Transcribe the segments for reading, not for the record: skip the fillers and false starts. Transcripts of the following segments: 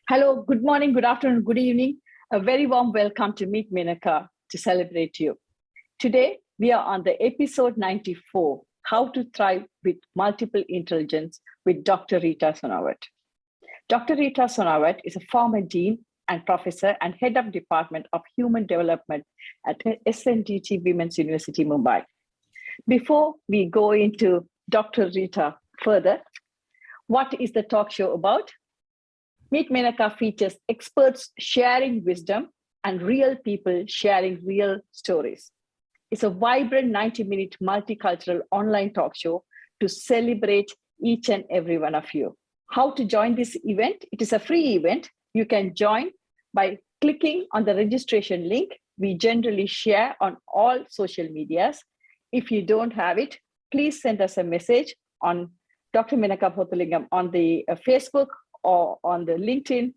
Hello, good morning, good afternoon, good evening. A very warm welcome to MeetMenaca to celebrate you. Today, we are on the episode 94, How to Thrive with Multiple Intelligence with Dr. Rita Sonawat. Dr. Rita Sonawat is a former dean and professor and head of Department of Human Development at SNDT Women's University, Mumbai. Before we go into Dr. Rita further, what is the talk show about? MeetMenaca features experts sharing wisdom and real people sharing real stories. It's a vibrant 90-minute multicultural online talk show to celebrate each and every one of you. How to join this event? It is a free event. You can join by clicking on the registration link we generally share on all social medias. If you don't have it, please send us a message on Dr. Menaca Pothalingam on the Facebook or on the LinkedIn,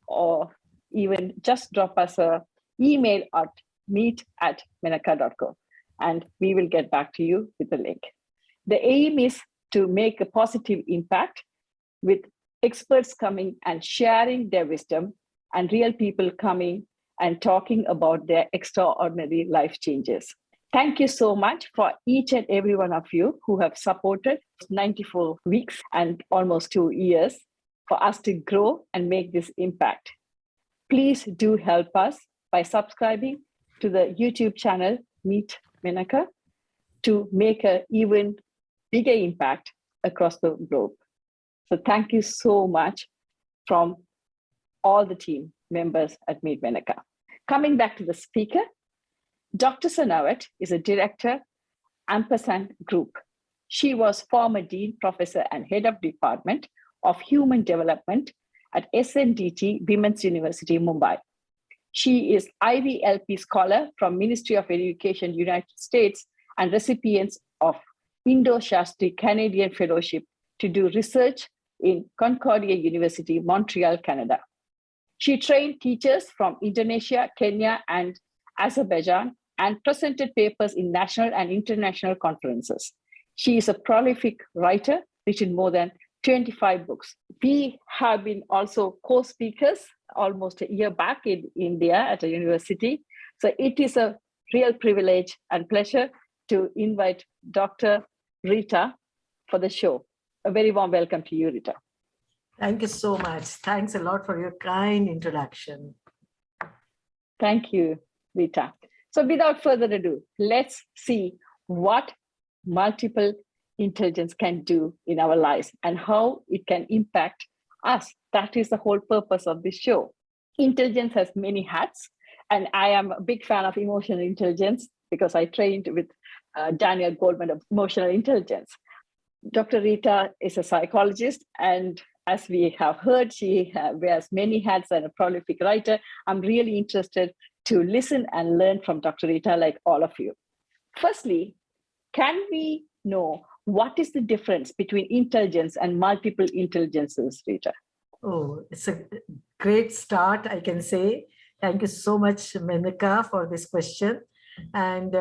or even just drop us an email at meet@menaca.com, and we will get back to you with the link. The aim is to make a positive impact with experts coming and sharing their wisdom and real people coming and talking about their extraordinary life changes. Thank you so much for each and every one of you who have supported 94 weeks and almost 2 years for us to grow and make this impact. Please do help us by subscribing to the YouTube channel MeetMenaca to make an even bigger impact across the globe. So thank you so much from all the team members at MeetMenaca. Coming back to the speaker, Dr. Sonawat is a director, Ampersand Group. She was former dean, professor, and head of department of Human Development at SNDT Women's University, Mumbai. She is IVLP Scholar from Ministry of Education, United States, and recipients of Indo-Shastri Canadian Fellowship to do research in Concordia University, Montreal, Canada. She trained teachers from Indonesia, Kenya, and Azerbaijan, and presented papers in national and international conferences. She is a prolific writer, written more than 25 books. We have been also co-speakers almost a year back in India at a university. So it is a real privilege and pleasure to invite Dr. Rita for the show. A very warm welcome to you, Rita. Thank you so much. Thanks a lot for your kind introduction. Thank you, Rita. So without further ado, let's see what multiple intelligence can do in our lives and how it can impact us. That is the whole purpose of this show. Intelligence has many hats, and I am a big fan of emotional intelligence because I trained with Daniel Goleman of emotional intelligence. Dr. Rita is a psychologist, and as we have heard, she wears many hats and a prolific writer. I'm really interested to listen and learn from Dr. Rita, like all of you. Firstly, can we know what is the difference between intelligence and multiple intelligences, Rita? Oh, it's a great start, I can say. Thank you so much, Menaca, for this question. And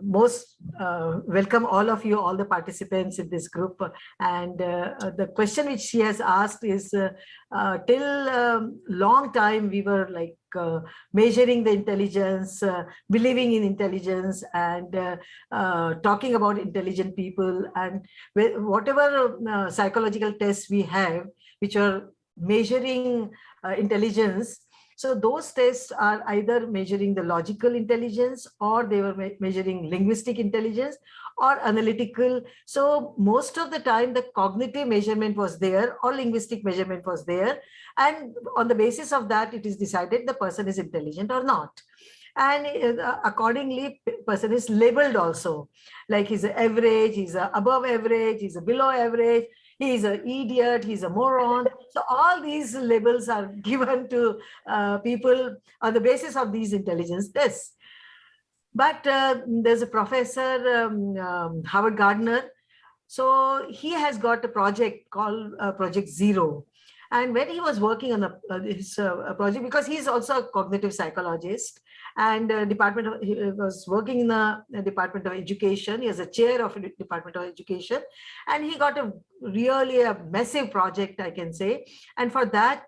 most welcome all of you, all the participants in this group. And the question which she has asked is, till long time we were like measuring the intelligence, believing in intelligence, and talking about intelligent people, and whatever psychological tests we have, which are measuring intelligence. So those tests are either measuring the logical intelligence, or they were measuring linguistic intelligence, or analytical. So most of the time the cognitive measurement was there, or linguistic measurement was there. And on the basis of that, it is decided the person is intelligent or not. And accordingly, person is labeled also, like he's an average, he's a above average, he's a below average, he's an idiot, he's a moron. So all these labels are given to people on the basis of these intelligence tests. But there's a professor, Howard Gardner. So he has got a project called Project Zero. And when he was working on his project, because he's also a cognitive psychologist, and he was working in the Department of Education. He is a chair of the Department of Education, and he got really a massive project, I can say. And for that,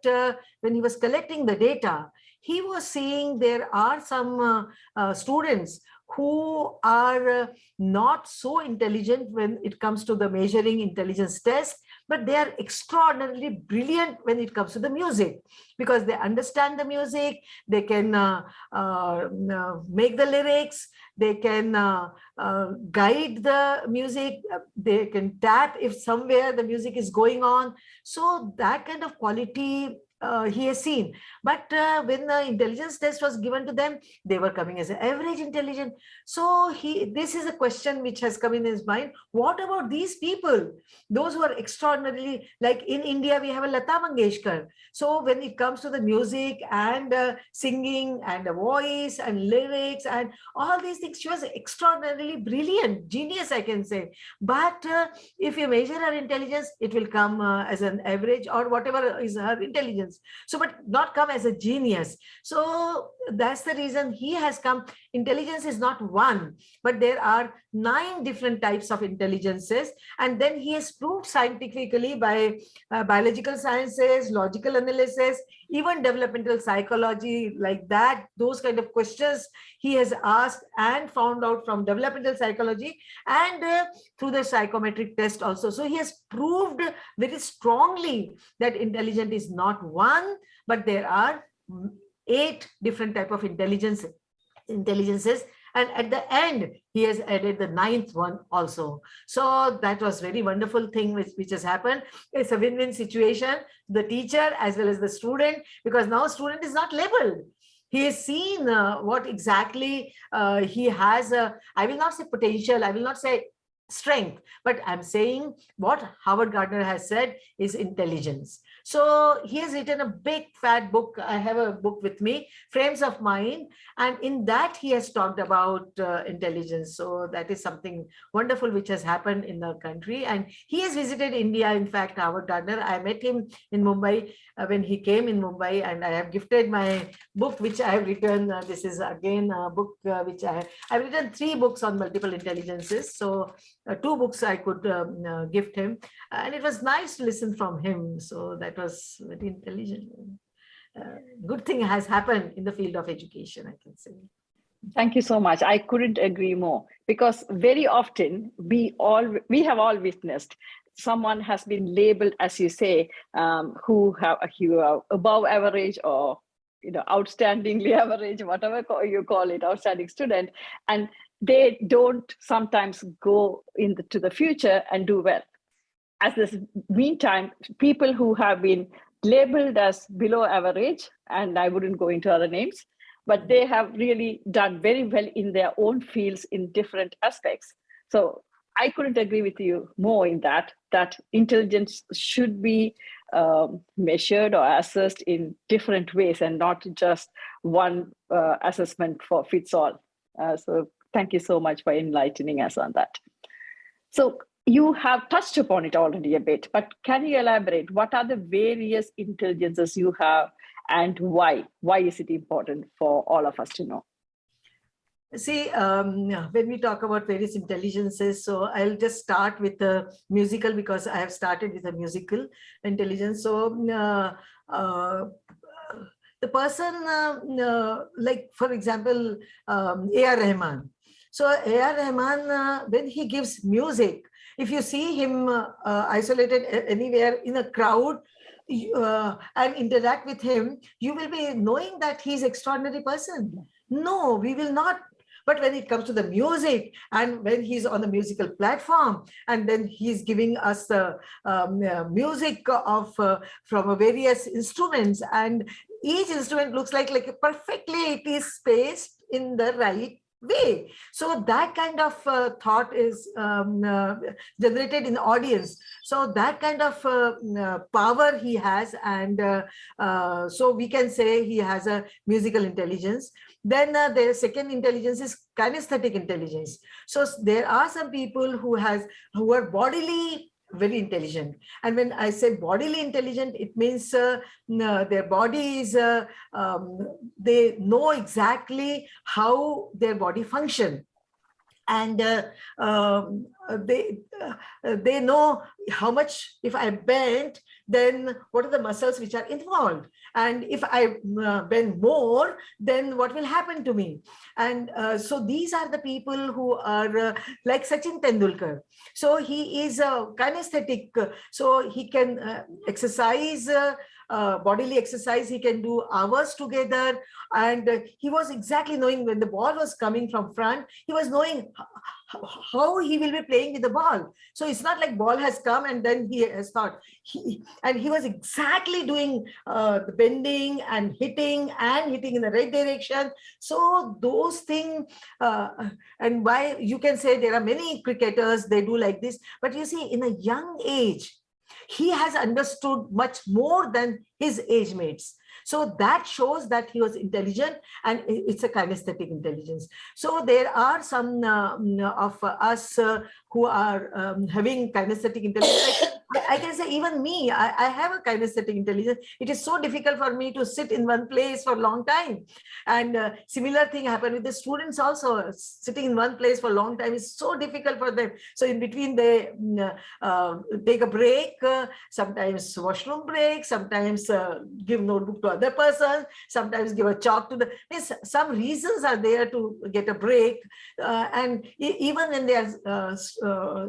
when he was collecting the data, he was seeing there are some students who are not so intelligent when it comes to the measuring intelligence test, but they are extraordinarily brilliant when it comes to the music, because they understand the music, they can make the lyrics, they can guide the music, they can tap if somewhere the music is going on. So that kind of quality he has seen. But when the intelligence test was given to them, they were coming as an average intelligent. So this is a question which has come in his mind. What about these people? Those who are extraordinarily, like in India, we have a Lata Mangeshkar. So when it comes to the music and singing and the voice and lyrics and all these things, she was extraordinarily brilliant, genius, I can say. But if you measure her intelligence, it will come as an average or whatever is her intelligence. So, but not come as a genius. So that's the reason he has come. Intelligence is not one, but there are 9 different types of intelligences. And then he has proved scientifically by biological sciences, logical analysis, even developmental psychology, like that, those kind of questions he has asked and found out from developmental psychology and through the psychometric test also. So he has proved very strongly that intelligence is not one, but there are 8 different type of intelligences. And at the end, he has added the 9th one also. So that was very wonderful thing which has happened. It's a win-win situation, the teacher as well as the student, because now student is not labeled. He has seen what exactly he has. I will not say potential, I will not say strength, but I'm saying what Howard Gardner has said is intelligence. So he has written a big fat book. I have a book with me, Frames of Mind, and in that he has talked about intelligence. So that is something wonderful which has happened in the country. And he has visited India. In fact, Howard Gardner, I met him in Mumbai when he came in Mumbai, and I have gifted my book which I have written. This is again a book which I've written 3 books on multiple intelligences. So 2 books I could gift him, and it was nice to listen from him. So that was very intelligent. Good thing has happened in the field of education, I can say. Thank you so much. I couldn't agree more, because very often we have all witnessed someone has been labeled, as you say, who are above average or outstandingly average, whatever you call it, outstanding student, and they don't sometimes go into the future and do well. As this meantime, people who have been labeled as below average, and I wouldn't go into other names, but they have really done very well in their own fields in different aspects. So I couldn't agree with you more in that intelligence should be measured or assessed in different ways and not just one assessment fits all. So thank you so much for enlightening us on that. So you have touched upon it already a bit, but can you elaborate? What are the various intelligences you have and why? Why is it important for all of us to know? See, when we talk about various intelligences, so I'll just start with the musical, because I have started with a musical intelligence. So the person, like for example, A.R. Rahman. So A.R. Rahman, when he gives music, if you see him isolated anywhere in a crowd and interact with him, you will be knowing that he's an extraordinary person. No, we will not. But when it comes to the music, and when he's on the musical platform, and then he's giving us the music of from various instruments, and each instrument looks like perfectly it is spaced in the right way. So that kind of thought is generated in the audience. So that kind of power he has, and so we can say he has a musical intelligence. Then the second intelligence is kinesthetic intelligence. So there are some people who are bodily very intelligent. And when I say bodily intelligent, it means their body is, they know exactly how their body function. And they know how much, if I bend, then what are the muscles which are involved, and if I bend more, then what will happen to me. And so these are the people who are like Sachin Tendulkar. So he is a kinesthetic, so he can exercise, bodily exercise, he can do hours together. And he was exactly knowing when the ball was coming from front, he was knowing how he will be playing with the ball. So it's not like ball has come and then he has thought. And he was exactly doing the bending and hitting in the right direction. So those things, and why you can say there are many cricketers, they do like this. But you see, in a young age, he has understood much more than his age mates. So that shows that he was intelligent, and it's a kinesthetic intelligence. So there are some of us who are having kinesthetic intelligence. I can say even me, I have a kinesthetic intelligence. It is so difficult for me to sit in one place for a long time. And similar thing happened with the students also. Sitting in one place for a long time is so difficult for them. So in between they take a break, sometimes washroom break, sometimes give notebook to other person, sometimes give a chalk to the, means some reasons are there to get a break. And even when they are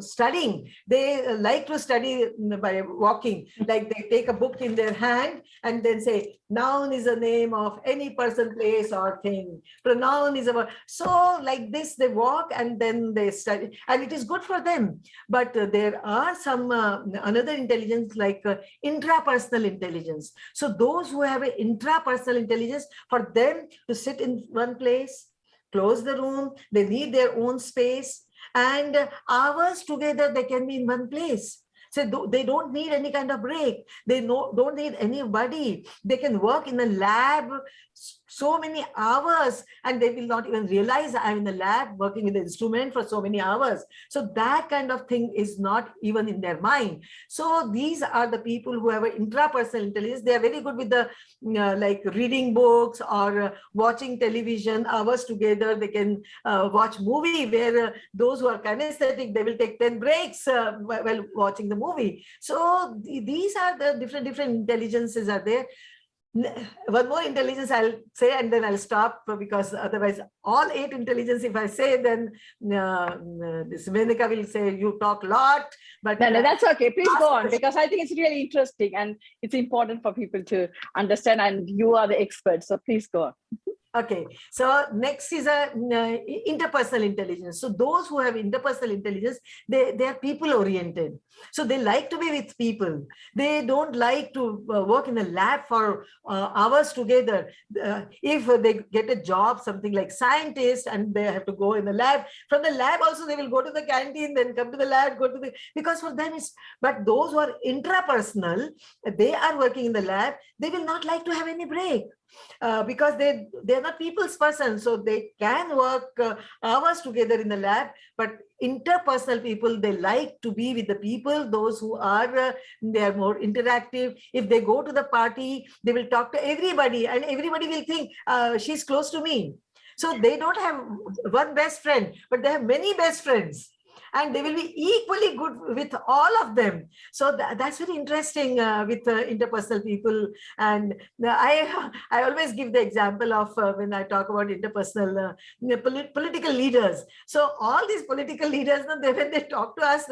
studying, they like to study by walking. Like they take a book in their hand and then say, noun is a name of any person, place or thing. Pronoun is a word. So like this, they walk and then they study, and it is good for them. But there are some another intelligence like intrapersonal intelligence. So those who have an intrapersonal intelligence, for them to sit in one place, close the room, they need their own space, and hours together they can be in one place. So they don't need any kind of break. They don't need anybody. They can work in a lab so many hours, and they will not even realize I'm in the lab working with the instrument for so many hours. So that kind of thing is not even in their mind. So these are the people who have an intrapersonal intelligence. They are very good with the like reading books or watching television hours together. They can watch movie, where those who are kinesthetic, they will take 10 breaks while watching the movie. So these are the different intelligences are there. One more intelligence I'll say, and then I'll stop, because otherwise all 8 intelligence, if I say, then this Menaca will say you talk a lot. But no, that's okay. Please go on, because I think it's really interesting and it's important for people to understand, and you are the expert. So please go on. Okay, so next is a interpersonal intelligence. So those who have interpersonal intelligence, they are people oriented. So they like to be with people. They don't like to work in a lab for hours together. If they get a job, something like scientist, and they have to go in the lab, from the lab also they will go to the canteen, then come to the lab, go to the, because for them it's, but those who are intrapersonal, they are working in the lab, they will not like to have any break. Because they're not people's person, so they can work hours together in the lab. But interpersonal people, they like to be with the people, those who are they are more interactive. If they go to the party, they will talk to everybody, and everybody will think she's close to me. So they don't have one best friend, but they have many best friends, and they will be equally good with all of them. So that's very interesting with interpersonal people. And I always give the example of when I talk about interpersonal political leaders. So all these political leaders, when they talk to us,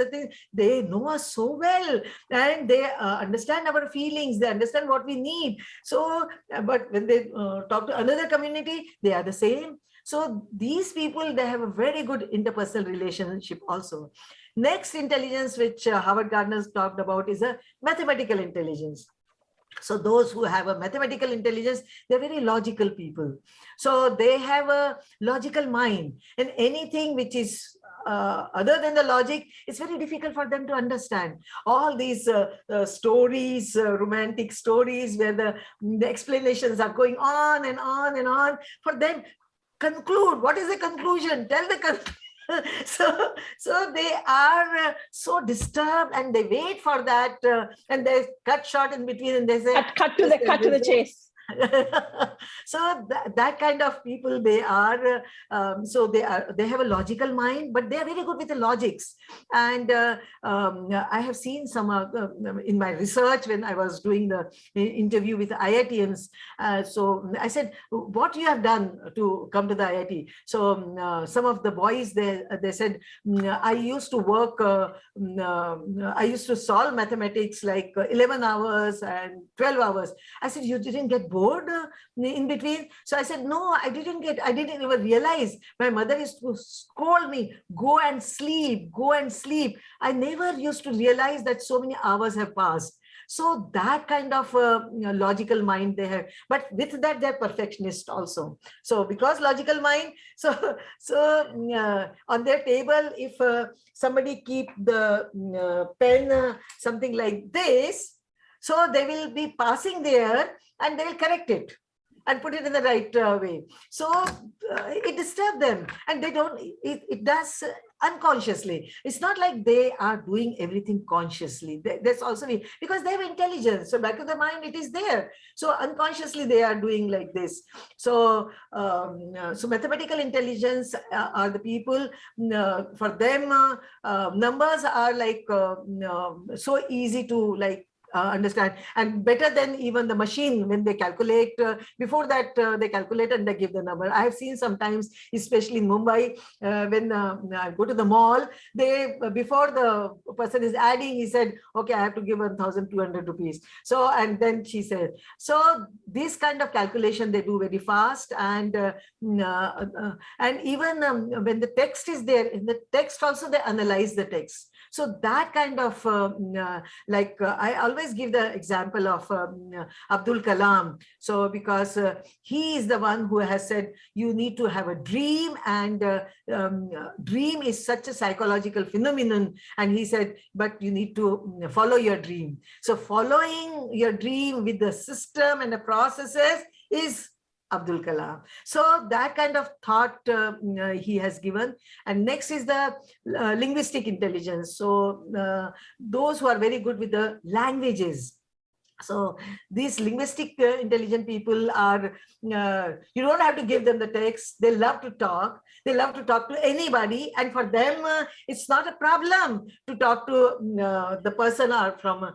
they know us so well, and they understand our feelings, they understand what we need. So, but when they talk to another community, they are the same. So these people, they have a very good interpersonal relationship also. Next intelligence, which Howard Gardner talked about, is a mathematical intelligence. So those who have a mathematical intelligence, they're very logical people. So they have a logical mind, and anything which is other than the logic, it's very difficult for them to understand. All these stories, romantic stories, where the explanations are going on and on and on, for them, conclude. What is the conclusion? Tell the conclusion. So they are so disturbed, and they wait for that, and they cut short in between, and they say, cut to the chase. So that kind of people they are. So they have a logical mind, but they are very good with the logics. And I have seen some in my research when I was doing the interview with IITians. So I said, what you have done to come to the IIT? So some of the boys, they said, I used to work, I used to solve mathematics like 11 hours and 12 hours. I said, you didn't get bored in between? So I said, no, I didn't even realize. My mother used to scold me, go and sleep. I never used to realize that so many hours have passed. So that kind of logical mind they have, but with that they're perfectionist also. So because logical mind, so on their table, if somebody keep the pen something like this, so they will be passing there and they will correct it and put it in the right way. So it disturbs them, and they don't, it does unconsciously. It's not like they are doing everything consciously. That's also because they have intelligence. So back of the mind, it is there. So unconsciously they are doing like this. So so mathematical intelligence are the people, for them numbers are like so easy to like understand, and better than even the machine when they calculate. Before that they calculate and they give the number. I have seen sometimes, especially in Mumbai, when I go to the mall, they before the person is adding, he said, okay, I have to give 1,200 rupees. So, and then she said, so this kind of calculation they do very fast. And even when the text is there, in the text also they analyze the text. So that kind of I always give the example of Abdul Kalam. So because he is the one who has said you need to have a dream, and dream is such a psychological phenomenon. And he said, but you need to follow your dream. So following your dream with the system and the processes is Abdul Kalam. So that kind of thought he has given. And next is the linguistic intelligence. So those who are very good with the languages. So these linguistic intelligent people are, you don't have to give them the text. They love to talk. They love to talk to anybody. And for them, it's not a problem to talk to the person are from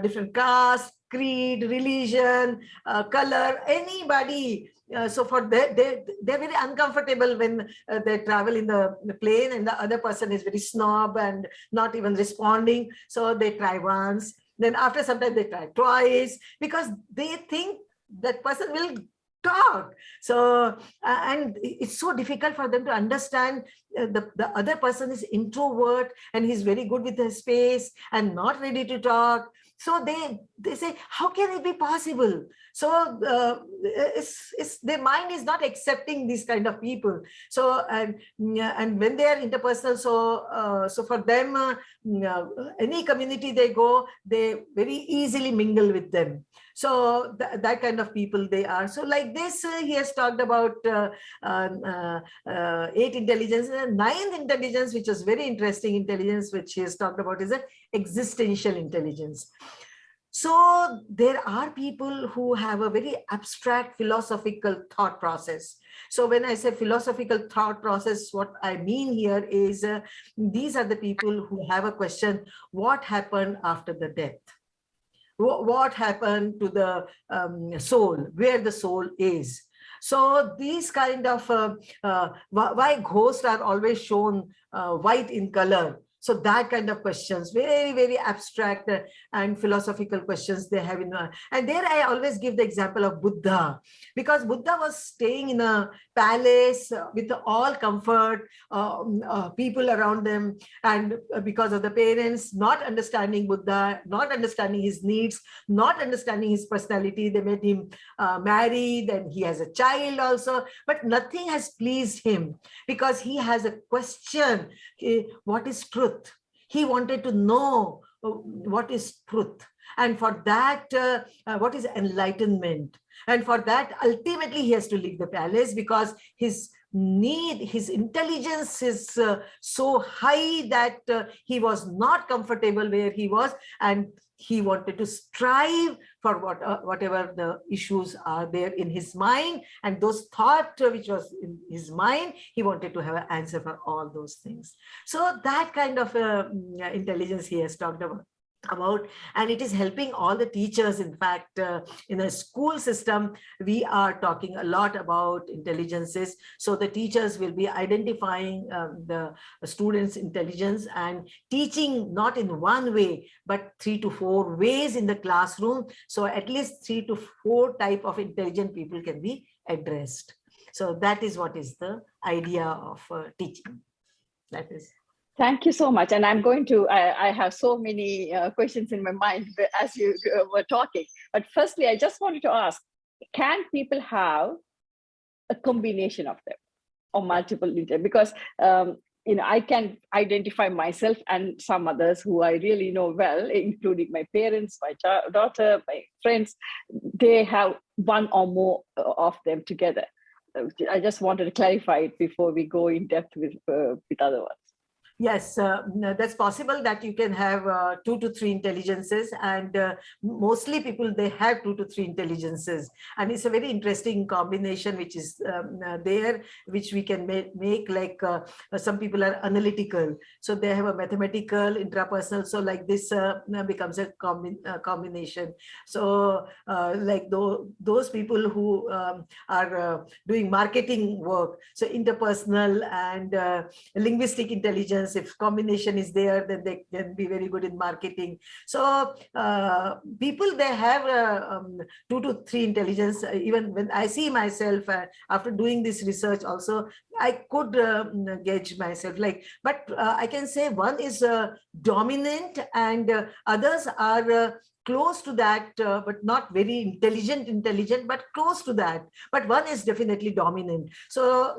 different caste, creed, religion, color, anybody. So for they're very uncomfortable when they travel in the plane and the other person is very snob and not even responding. So they try once. Then after some time they try twice, because they think that person will talk. So and it's so difficult for them to understand the other person is introvert and he's very good with the space and not ready to talk. So they say, how can it be possible? So it's their mind is not accepting these kind of people. So and when they are interpersonal, so for them, any community they go, they very easily mingle with them. So that kind of people they are. So like this, he has talked about 8 intelligence. And 9th intelligence, which is very interesting intelligence, which he has talked about, is existential intelligence. So there are people who have a very abstract philosophical thought process. So when I say philosophical thought process, what I mean here is these are the people who have a question: what happened after the death? What happened to the soul, where the soul is? So these kind of, why ghosts are always shown white in color? So that kind of questions, very, very abstract and philosophical questions they have in mind. And there I always give the example of Buddha, because Buddha was staying in a palace with all comfort, people around them. And because of the parents not understanding Buddha, not understanding his needs, not understanding his personality, they made him married, and he has a child also. But nothing has pleased him, because he has a question, what is truth? He wanted to know what is truth. And for that, what is enlightenment? And for that, ultimately, he has to leave the palace, because his his intelligence is so high that he was not comfortable where he was, and he wanted to strive for whatever the issues are there in his mind, and those thoughts which was in his mind, he wanted to have an answer for all those things. So that kind of intelligence he has talked about, and it is helping all the teachers. In fact, in a school system, we are talking a lot about intelligences. So the teachers will be identifying the students' intelligence and teaching not in one way, but 3 to 4 ways in the classroom. So at least 3 to 4 type of intelligent people can be addressed. So that is what is the idea of teaching. That is. Thank you so much. And I'm going to, I have so many questions in my mind as you were talking. But firstly, I just wanted to ask, can people have a combination of them or multiple? Because, I can identify myself and some others who I really know well, including my parents, my daughter, my friends. They have one or more of them together. I just wanted to clarify it before we go in depth with other ones. Yes, that's possible that you can have 2 to 3 intelligences, and mostly people, they have 2 to 3 intelligences, and it's a very interesting combination which is there, which we can make like some people are analytical, so they have a mathematical, intrapersonal, so like this becomes a combination. So like those people who are doing marketing work, so interpersonal and linguistic intelligence, if combination is there, then they can be very good in marketing. So people, they have 2 to 3 intelligence. Even when I see myself after doing this research also, I could gauge myself like, but I can say one is dominant and others are close to that, but not very intelligent, but close to that. But one is definitely dominant. So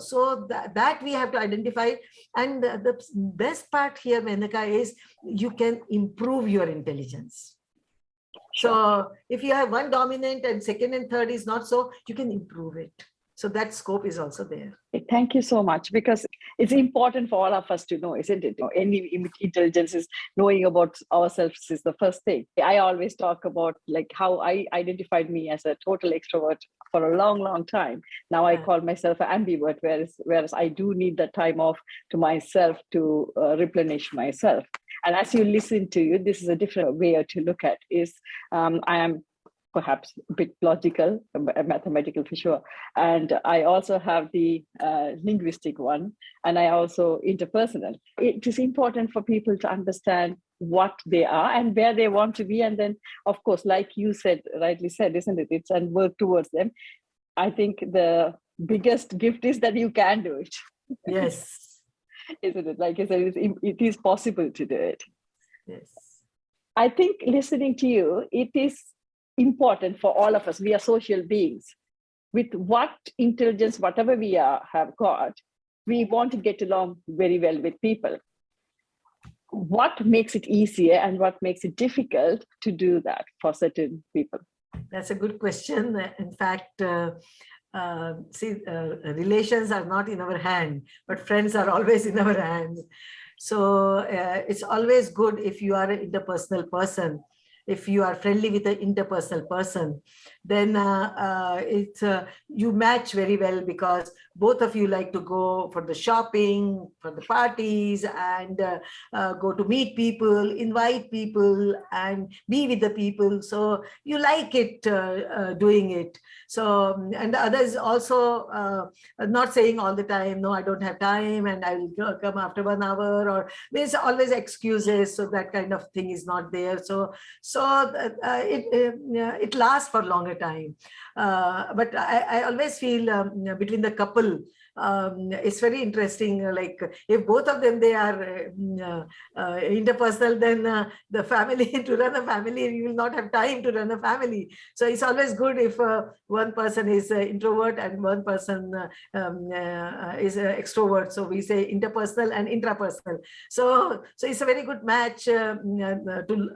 that we have to identify. And the best part here, Menaca, is you can improve your intelligence. So if you have one dominant and second and third is not so, you can improve it. So that scope is also there. Thank you so much, because it's important for all of us to know, isn't it? Any intelligence is knowing about ourselves is the first thing. I always talk about like how I identified me as a total extrovert for a long, long time. Now I call myself an ambivert, whereas I do need that time off to myself to replenish myself. And as you listen to you, this is a different way to look at is I am perhaps a bit logical, mathematical for sure. And I also have the linguistic one, and I also interpersonal. It is important for people to understand what they are and where they want to be. And then, of course, like you said, rightly said, isn't it? It's and work towards them. I think the biggest gift is that you can do it. Yes. Isn't it? Like I said, it is possible to do it. Yes. I think listening to you, it is important for all of us. We are social beings. With what intelligence, whatever we have got, we want to get along very well with people. What makes it easier and what makes it difficult to do that for certain people? That's a good question. In fact, relations are not in our hand, but friends are always in our hands. So it's always good if you are an interpersonal person. If you are friendly with an interpersonal person, then you match very well, because both of you like to go for the shopping, for the parties, and go to meet people, invite people, and be with the people. So you like it doing it. So, and the others also not saying all the time, no, I don't have time, and I will come after 1 hour, or there's always excuses. So that kind of thing is not there. So it lasts for longer time. But I always feel between the couple, it's very interesting. Like if both of them, they are interpersonal, then the family, to run a family, you will not have time to run a family. So it's always good if one person is introvert and one person is extrovert. So we say interpersonal and intrapersonal. So it's a very good match to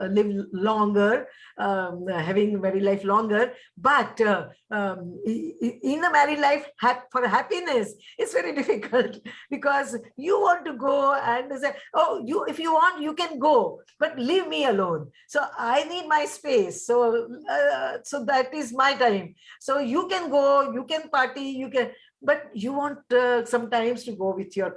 live long longer, having married life longer. But in a married life, for happiness, it's very difficult, because you want to go and say, oh, if you want, you can go, but leave me alone. So I need my space. So that is my time. So you can go, you can party, you can, but you want sometimes to go with your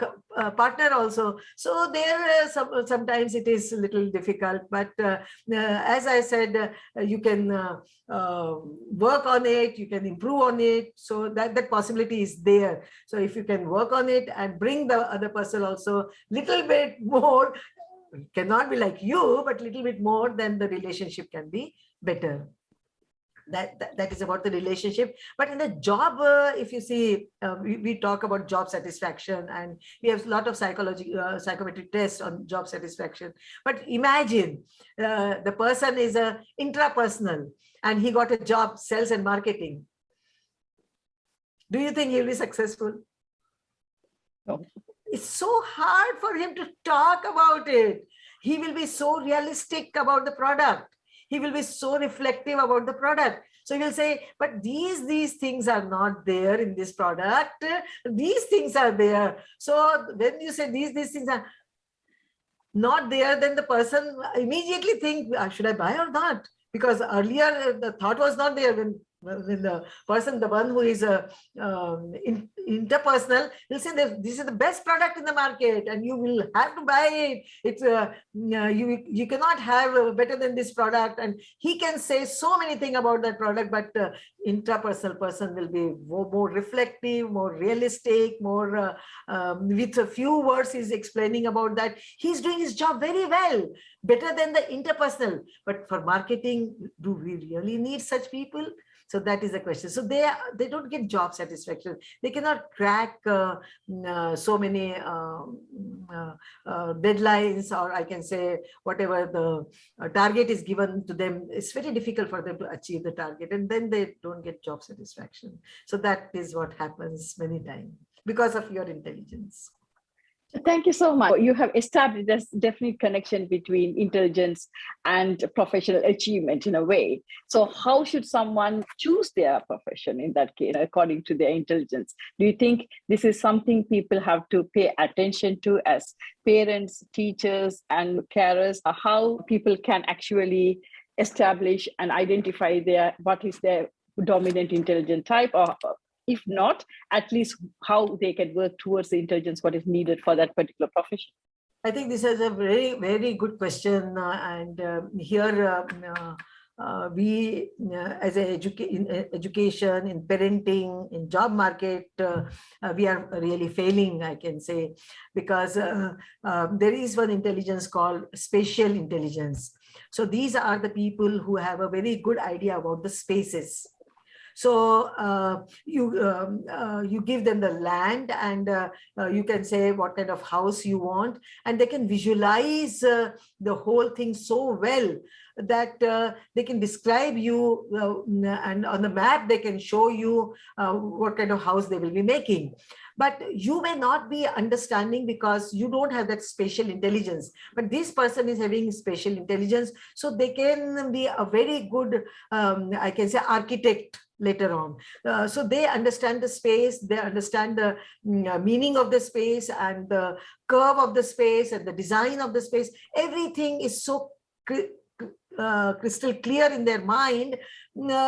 partner also. So there sometimes it is a little difficult, but as I said, you can work on it, you can improve on it, so that possibility is there. So if you can work on it and bring the other person also little bit more, cannot be like you, but little bit more, then the relationship can be better. That is about the relationship. But in the job, if you see, we talk about job satisfaction, and we have a lot of psychometric tests on job satisfaction. But imagine the person is a intrapersonal and he got a job, sales and marketing. Do you think he'll be successful? No. It's so hard for him to talk about it. He will be so realistic about the product. He will be so reflective about the product. So he will say, but these things are not there in this product. These things are there. So when you say these things are not there, then the person immediately think, should I buy or not? Because earlier the thought was not there. When the person, the one who is interpersonal, will say that this is the best product in the market and you will have to buy it. It's you cannot have better than this product. And he can say so many things about that product, but intrapersonal person will be more reflective, more realistic, more with a few words he's explaining about that. He's doing his job very well, better than the interpersonal. But for marketing, do we really need such people? So that is the question. So they don't get job satisfaction. They cannot crack so many deadlines, or I can say whatever the target is given to them. It's very difficult for them to achieve the target, and then they don't get job satisfaction. So that is what happens many times because of your intelligence. Thank you so much. You have established this definite connection between intelligence and professional achievement in a way. So how should someone choose their profession in that case, according to their intelligence? Do you think this is something people have to pay attention to as parents, teachers, and carers? How people can actually establish and identify what is their dominant intelligent type, or if not, at least how they can work towards the intelligence, what is needed for that particular profession? I think this is a very, very good question. And here we, as in education, in parenting, in job market, we are really failing, I can say, because there is one intelligence called spatial intelligence. So these are the people who have a very good idea about the spaces. So you give them the land, and you can say what kind of house you want, and they can visualize the whole thing so well that they can describe you, and on the map they can show you what kind of house they will be making. But you may not be understanding because you don't have that spatial intelligence. But this person is having spatial intelligence, so they can be a very good, I can say, architect later on. So they understand the space, they understand the meaning of the space and the curve of the space and the design of the space. Everything is so crystal clear in their mind.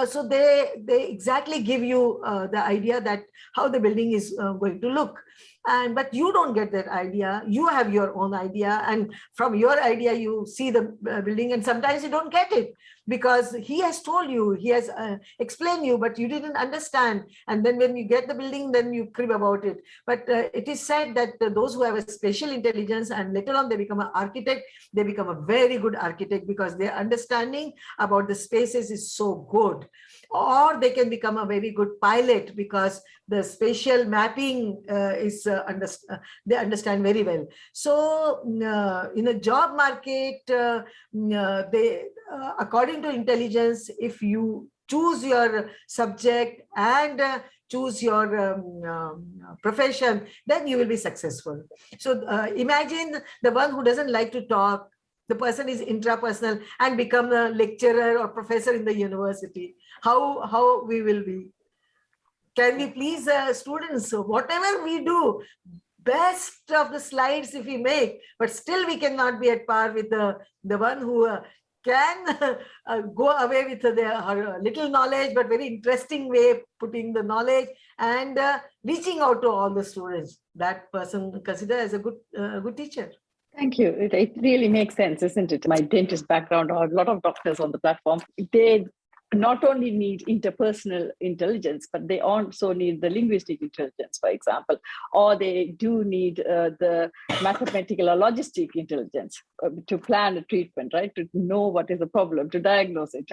So they exactly give you the idea that how the building is going to look. But you don't get that idea. You have your own idea, and from your idea you see the building, and sometimes you don't get it because he has told you, he has explained you, but you didn't understand. And then when you get the building, then you crib about it. But it is said that those who have a spatial intelligence and later on they become an architect, they become a very good architect because their understanding about the spaces is so good. Or they can become a very good pilot because the spatial mapping is they understand very well. So in a job market, they according to intelligence, if you choose your subject and choose your profession, then you will be successful. So imagine the one who doesn't like to talk, the person is intrapersonal and become a lecturer or professor in the university, how we will be? Can we please students? So whatever we do, best of the slides if we make, but still we cannot be at par with the one who can go away with her little knowledge, but very interesting way putting the knowledge and reaching out to all the students. That person considered as a good teacher. Thank you. It really makes sense, isn't it? My dentist background, or a lot of doctors on the platform, they not only need interpersonal intelligence, but they also need the linguistic intelligence, for example, or they do need the mathematical or logistic intelligence to plan a treatment, right? To know what is the problem, to diagnose it,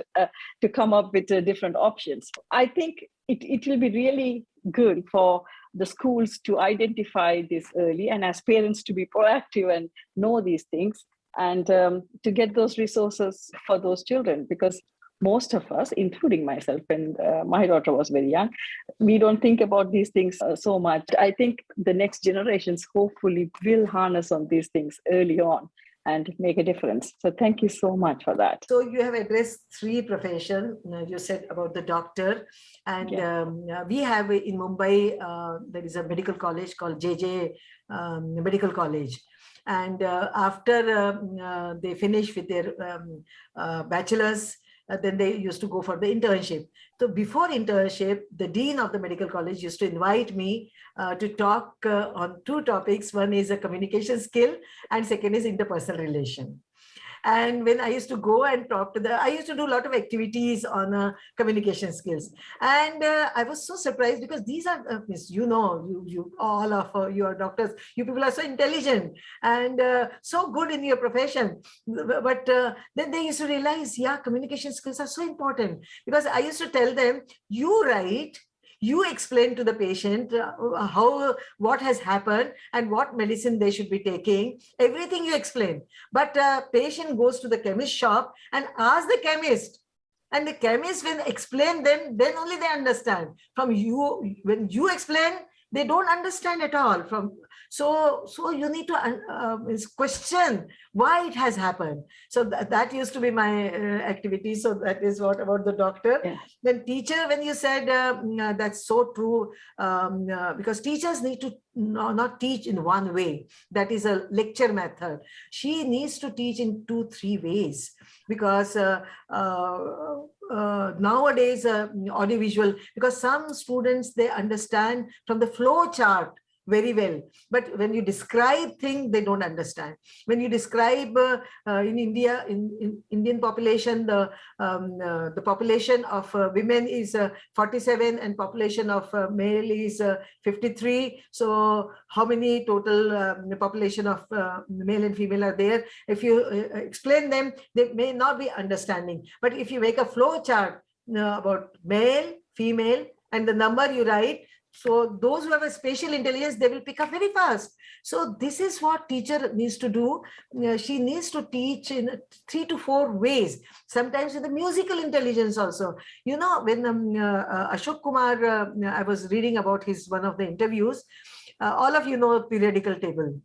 to come up with different options. I think it will be really good for the schools to identify this early, and as parents to be proactive and know these things, and to get those resources for those children, because most of us, including myself, and my daughter was very young, we don't think about these things so much. I think the next generations hopefully will harness on these things early on and make a difference. So thank you so much for that. So you have addressed 3 professions. You said about the doctor, and we have in Mumbai, there is a medical college called JJ Medical College. And after they finish with their bachelor's, then they used to go for the internship. So before internship, the dean of the medical college used to invite me to talk on 2 topics. One is a communication skill, and second is interpersonal relation. And when I used to go and talk to I used to do a lot of activities on communication skills. And I was so surprised, because these are, you all of you are doctors, you people are so intelligent and so good in your profession. But then they used to realize, yeah, communication skills are so important, because I used to tell them, you write, you explain to the patient what has happened and what medicine they should be taking. Everything you explain. But patient goes to the chemist shop and asks the chemist. And the chemist, when explain them, then only they understand. From you, when you explain, they don't understand at all. So you need to question why it has happened. So that used to be my activity. So that is what about the doctor. Yeah. Then teacher, when you said that's so true, because teachers need to not teach in one way. That is a lecture method. She needs to teach in 2-3 ways, because nowadays audiovisual, because some students, they understand from the flow chart very well, but when you describe things, they don't understand. When you describe in India, in Indian population, the population of women is 47 and population of male is 53. So how many total population of male and female are there? If you explain them, they may not be understanding. But if you make a flow chart about male, female, and the number you write, so those who have a spatial intelligence, they will pick up very fast. So this is what teacher needs to do. She needs to teach in 3 to 4 ways. Sometimes with the musical intelligence also. You know, when Ashok Kumar, I was reading about one of the interviews. All of you know periodical table.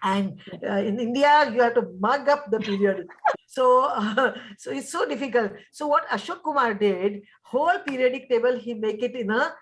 And in India, you have to mug up the periodic. So it's so difficult. So what Ashok Kumar did, whole periodic table, he make it in a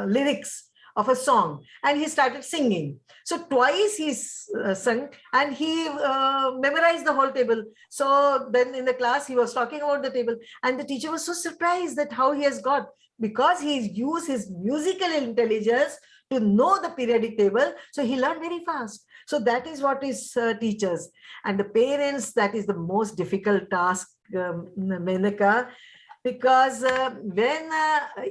lyrics of a song, and he started singing. So twice he sung, and he memorized the whole table. So then in the class, he was talking about the table, and the teacher was so surprised that how he has got, because he used his musical intelligence to know the periodic table. So he learned very fast. So that is what is teachers. And the parents, that is the most difficult task, Menaca, because when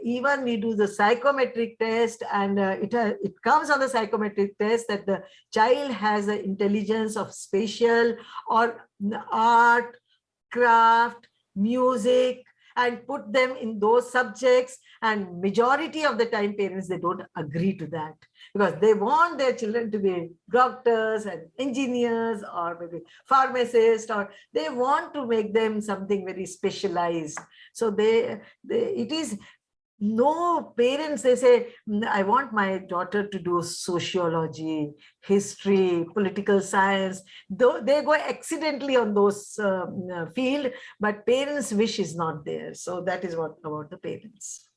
even we do the psychometric test, and it comes on the psychometric test that the child has an intelligence of spatial or art, craft, music, and put them in those subjects, and majority of the time parents, they don't agree to that, because they want their children to be doctors and engineers, or maybe pharmacists, or they want to make them something very specialized. So it is no parents, they say, I want my daughter to do sociology, history, political science. Though they go accidentally on those field, but parents' wish is not there. So that is what about the parents.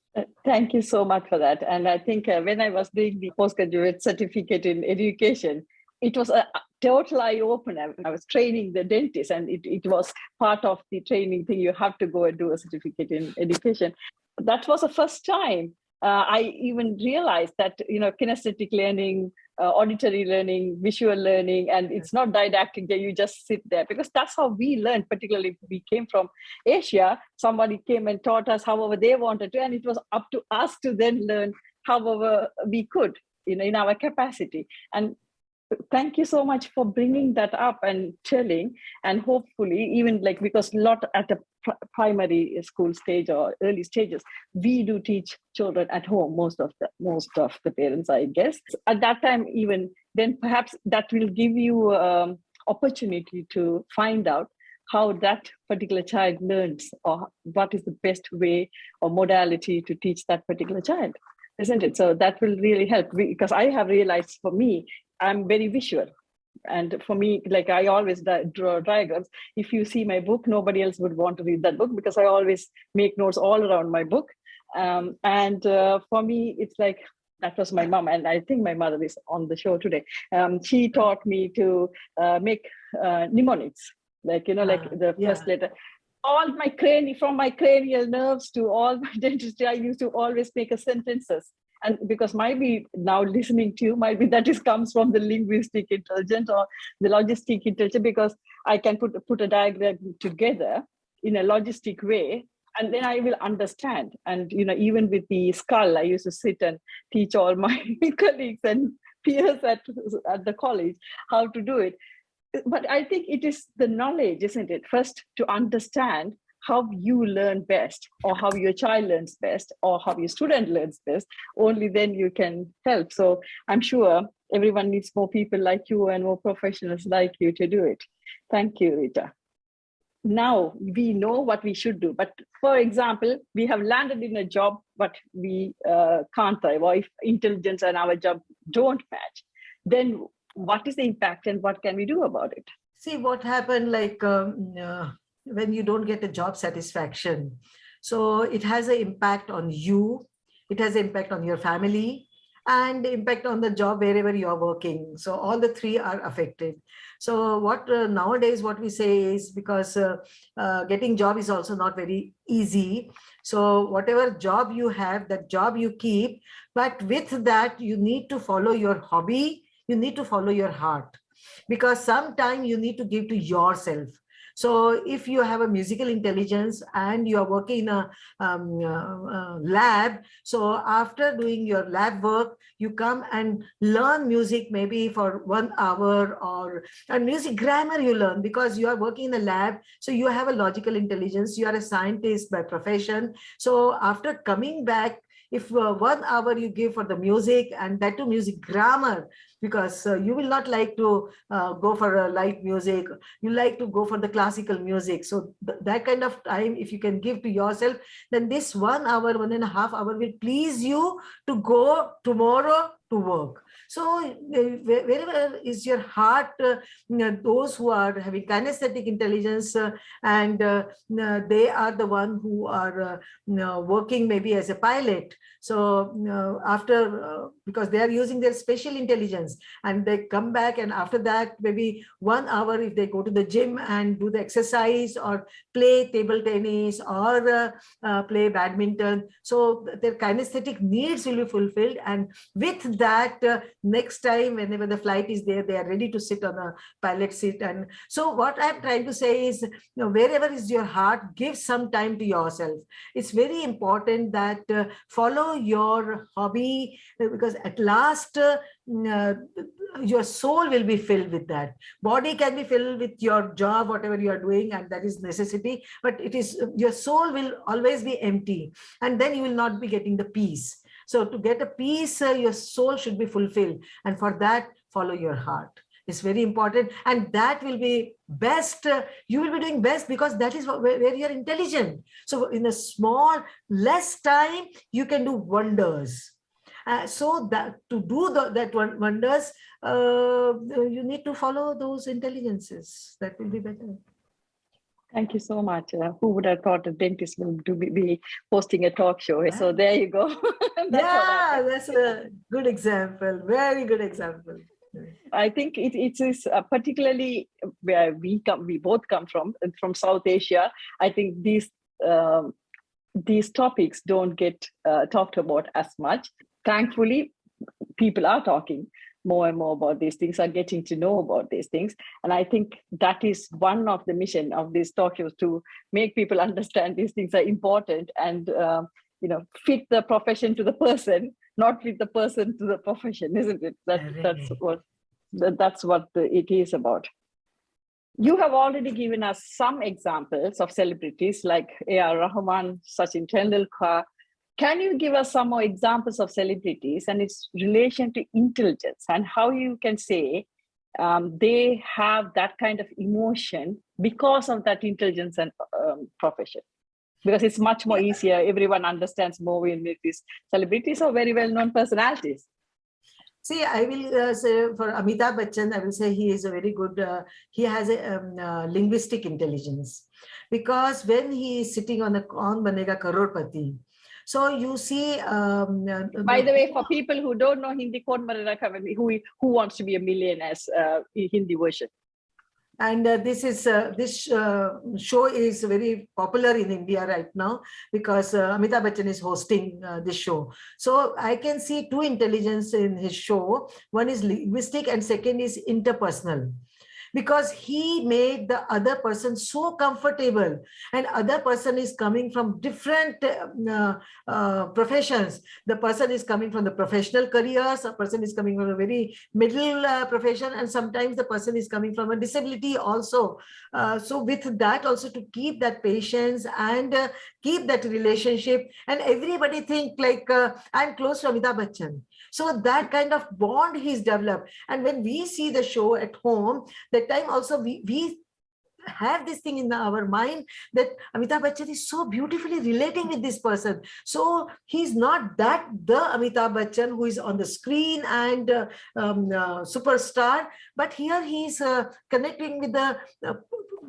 Thank you so much for that. And I think when I was doing the postgraduate certificate in education, it was a total eye opener. I was training the dentist, and it was part of the training thing. You have to go and do a certificate in education. That was the first time I even realized that, kinesthetic learning, auditory learning, visual learning, and it's not didactic that you just sit there, because that's how we learned. Particularly if we came from Asia, somebody came and taught us however they wanted to, and it was up to us to then learn however we could, in our capacity. And thank you so much for bringing that up and telling, and hopefully even because a lot at the primary school stage or early stages, we do teach children at home, most of the parents, I guess. At that time, even then, perhaps that will give you opportunity to find out how that particular child learns, or what is the best way or modality to teach that particular child, isn't it? So that will really help, because I have realized, for me, I'm very visual. And for me, I always draw diagrams. If you see my book, nobody else would want to read that book, because I always make notes all around my book. For me, it's that was my mom. And I think my mother is on the show today. She taught me to make mnemonics, the first letter. All my from my cranial nerves to all my dentistry, I used to always make a sentences. And because maybe now listening to you, maybe that comes from the linguistic intelligence or the logistic intelligence, because I can put a diagram together in a logistic way, and then I will understand. And even with the skull, I used to sit and teach all my colleagues and peers at the college how to do it. But I think it is the knowledge, isn't it? First, to understand how you learn best, or how your child learns best, or how your student learns best. Only then you can help. So I'm sure everyone needs more people like you and more professionals like you to do it. Thank you, Rita. Now we know what we should do. But for example, we have landed in a job, but we can't thrive, or if intelligence and our job don't match, then what is the impact and what can we do about it? See what happened, when you don't get a job satisfaction. So it has an impact on you, it has an impact on your family, and impact on the job wherever you are working. So all the three are affected. So what nowadays what we say is, because getting job is also not very easy. So whatever job you have, that job you keep, but with that you need to follow your hobby, you need to follow your heart, because sometime you need to give to yourself. So if you have a musical intelligence and you are working in a lab, so after doing your lab work, you come and learn music maybe for 1 hour, or music grammar you learn, because you are working in a lab. So you have a logical intelligence, you are a scientist by profession. So after coming back, if 1 hour you give for the music, and that to music grammar, because you will not like to go for a light music, you like to go for the classical music. So that kind of time, if you can give to yourself, then this 1 hour, 1.5 hours will please you to go tomorrow to work. So wherever is your heart, those who are having kinesthetic intelligence, and they are the one who are working maybe as a pilot. So after, because they are using their spatial intelligence, and they come back, and after that maybe 1 hour, if they go to the gym and do the exercise, or play table tennis, or play badminton, so their kinesthetic needs will be fulfilled. And with that, next time whenever the flight is there, they are ready to sit on a pilot seat. And so what I'm trying to say is, wherever is your heart, give some time to yourself. It's very important that follow your hobby, because at last your soul will be filled with that. Body can be filled with your job, whatever you are doing, and that is necessity, but it is, your soul will always be empty, and then you will not be getting the peace. So to get a peace, your soul should be fulfilled, and for that, follow your heart. is very important, and that will be best. You will be doing best because that is where you're intelligent. So in a small, less time, you can do wonders. So that to do that wonders, you need to follow those intelligences. That will be better. Thank you so much. Who would have thought a dentist will be hosting a talk show? So there you go. That's a good example. Very good example. I think it is particularly where we both come from South Asia. I think these topics don't get talked about as much. Thankfully, people are talking more and more about these things, are getting to know about these things. And I think that is one of the mission of this talk, is to make people understand these things are important and fit the profession to the person, not fit the person to the profession, isn't it? That's what it is about. You have already given us some examples of celebrities like A.R. Rahman, Sachin Tendulkar. Can you give us some more examples of celebrities and its relation to intelligence, and how you can say they have that kind of emotion because of that intelligence and profession? Because it's much more easier. Everyone understands more when these celebrities are very well-known personalities. See, I will say for Amitabh Bachchan, I will say he is a very good, he has a linguistic intelligence, because when he is sitting on Kaun Banega Crorepati, so you see. By the way, for people who don't know Hindi, Kaun Banega, who wants to be a millionaire, Hindi version. And this show is very popular in India right now, because Amitabh Bachchan is hosting this show. So I can see two intelligence in his show. One is linguistic and second is interpersonal, because he made the other person so comfortable, and other person is coming from different professions. The person is coming from the professional careers, a person is coming from a very middle profession, and sometimes the person is coming from a disability also. So with that also, to keep that patience and keep that relationship, and everybody think like I'm close to Amitabh Bachchan. So that kind of bond he's developed. And when we see the show at home, that time also we have this thing in our mind that Amitabh Bachchan is so beautifully relating with this person. So he's not that the Amitabh Bachchan who is on the screen and superstar, but here he's connecting with the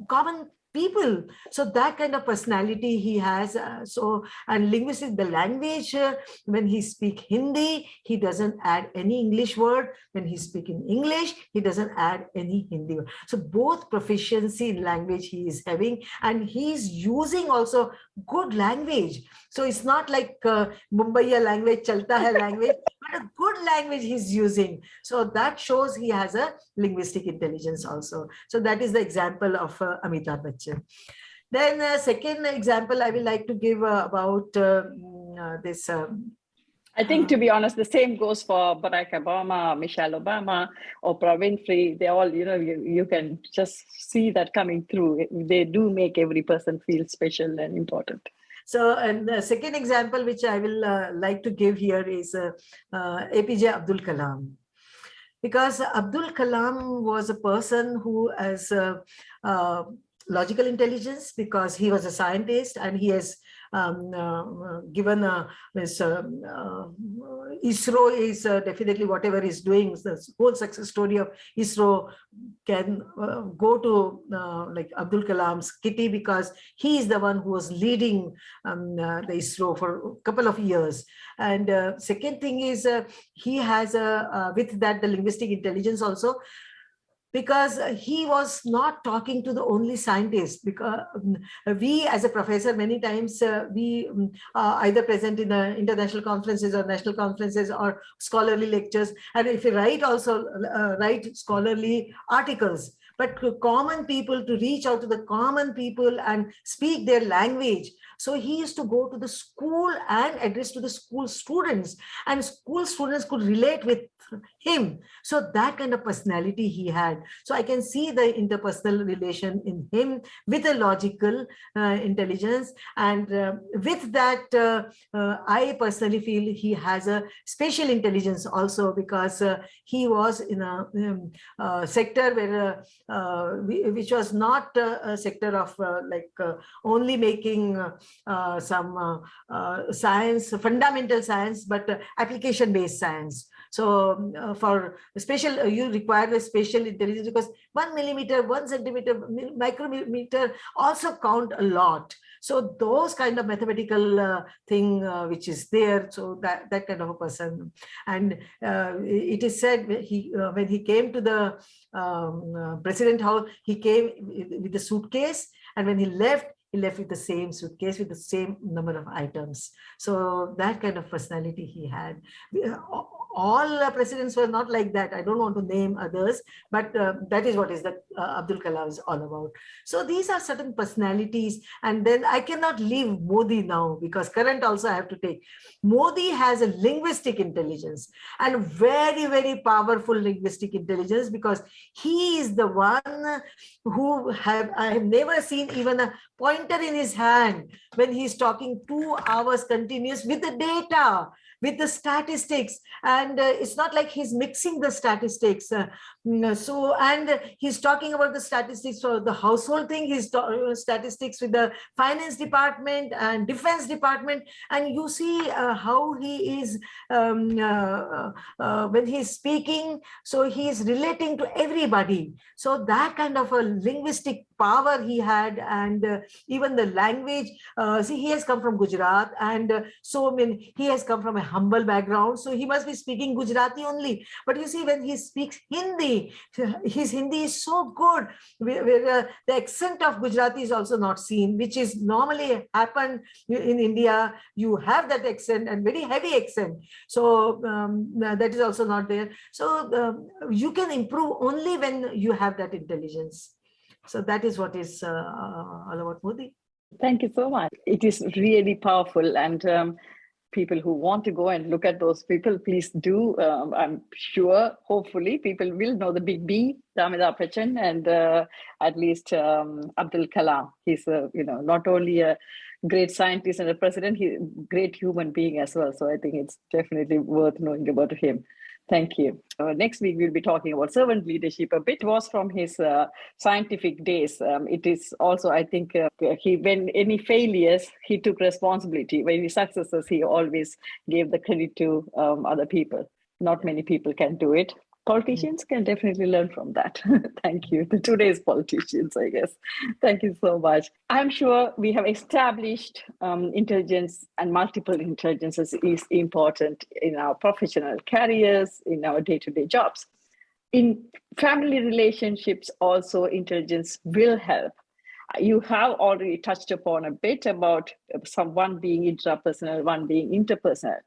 common people. So that kind of personality he has. And linguistic, the language, when he speak Hindi, he doesn't add any English word. When he speak in English, he doesn't add any Hindi word. So both proficiency in language he is having, and he's using also good language. So it's not like Mumbaiya language, chalta hai language, but a good language he's using. So that shows he has a linguistic intelligence also. So that is the example of Amitabh Bachchan. Then second example I would like to give about this. I think, to be honest, the same goes for Barack Obama, Michelle Obama, Oprah Winfrey. They all, you can just see that coming through. They do make every person feel special and important. So, and the second example which I will like to give here is Apj Abdul Kalam. Because Abdul Kalam was a person who has logical intelligence, because he was a scientist, and he has given this ISRO is definitely whatever he's doing, the whole success story of ISRO can go to like Abdul Kalam's kitty, because he is the one who was leading the ISRO for a couple of years. And second thing is he has with that the linguistic intelligence also, because he was not talking to the only scientists. Because we as a professor, many times we either present in international conferences or national conferences or scholarly lectures, and if you write also write scholarly articles. But to common people, to reach out to the common people and speak their language, So he used to go to the school and address to the school students, and school students could relate with him. So that kind of personality he had. So I can see the interpersonal relation in him with a logical intelligence. And with that, I personally feel he has a spatial intelligence also, because he was in a sector where which was not a sector of only making some science, fundamental science, but application-based science. So for spatial, you require the spatial intelligence, because 1 millimeter, 1 centimeter, micrometer also count a lot. So those kind of mathematical thing which is there, so that kind of a person. And it is said when he came to the president house, he came with a suitcase, and when he left with the same suitcase with the same number of items. So that kind of personality he had. All presidents were not like that. I don't want to name others, but that is what is that Abdul Kalam is all about. So these are certain personalities. And then I cannot leave Modi now, because current also I have to take. Modi has a linguistic intelligence, and very, very powerful linguistic intelligence, because he is the one who I have never seen even a pointer in his hand when he's talking 2 hours continuous with the data, with the statistics. And it's not like he's mixing the statistics. And he's talking about the statistics for the household thing, his statistics with the finance department and defense department. And you see how he is when he's speaking, so he is relating to everybody. So that kind of a linguistic power he had. And even the language, see, he has come from Gujarat, and he has come from a humble background, so he must be speaking Gujarati only. But you see, when he speaks Hindi, his Hindi is so good, where the accent of Gujarati is also not seen, which is normally happen in India. You have that accent, and very heavy accent. So that is also not there. So you can improve only when you have that intelligence. So that is what is all about Modi. Thank you so much. It is really powerful, and people who want to go and look at those people, please do. I'm sure, hopefully, people will know the big B, Amitabh Bachchan, and at least Abdul Kalam. He's not only a great scientist and a president, he's a great human being as well. So I think it's definitely worth knowing about him. Thank you. Next week, we'll be talking about servant leadership. A bit was from his scientific days. It is also, I think, when any failures, he took responsibility. When any successes, he always gave the credit to other people. Not many people can do it. Politicians can definitely learn from that. Thank you. Today's politicians, I guess. Thank you so much. I'm sure we have established intelligence and multiple intelligences is important in our professional careers, in our day-to-day jobs. In family relationships, also intelligence will help. You have already touched upon a bit about one being intrapersonal, one being interpersonal.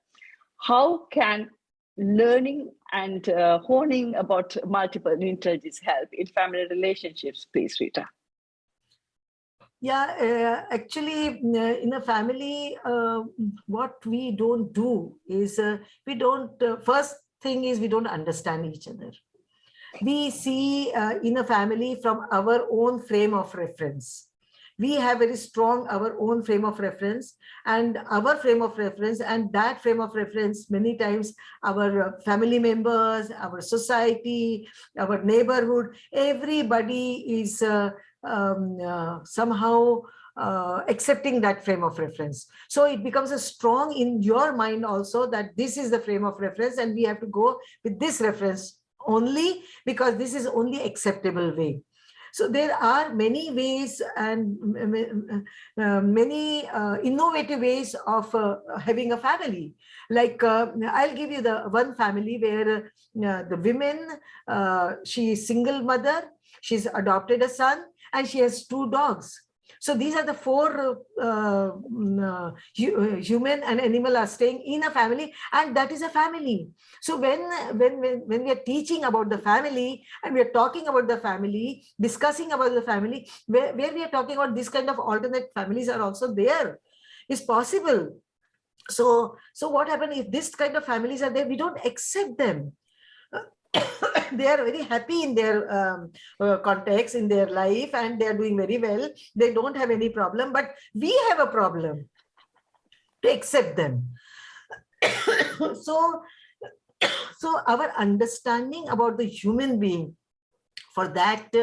How can learning and honing about multiple intelligence help in family relationships, please, Rita? Yeah, actually, in a family, what we don't do is first thing is we don't understand each other. We see in a family from our own frame of reference. We have very strong our own frame of reference, and that frame of reference, many times our family members, our society, our neighborhood, everybody is somehow accepting that frame of reference. So it becomes a strong in your mind also that this is the frame of reference, and we have to go with this reference only, because this is only acceptable way. So there are many ways and many innovative ways of having a family. Like I'll give you the one family where the women, she is single mother, she's adopted a son, and she has 2 dogs. So these are the 4 human and animal are staying in a family, and that is a family. So when we are teaching about the family and we are talking about the family, discussing about the family, where we are talking about this kind of alternate families are also there. is possible. So what happens if this kind of families are there? We don't accept them. They are very happy in their context, in their life, and they are doing very well. They don't have any problem, but we have a problem to accept them. So our understanding about the human being, for that,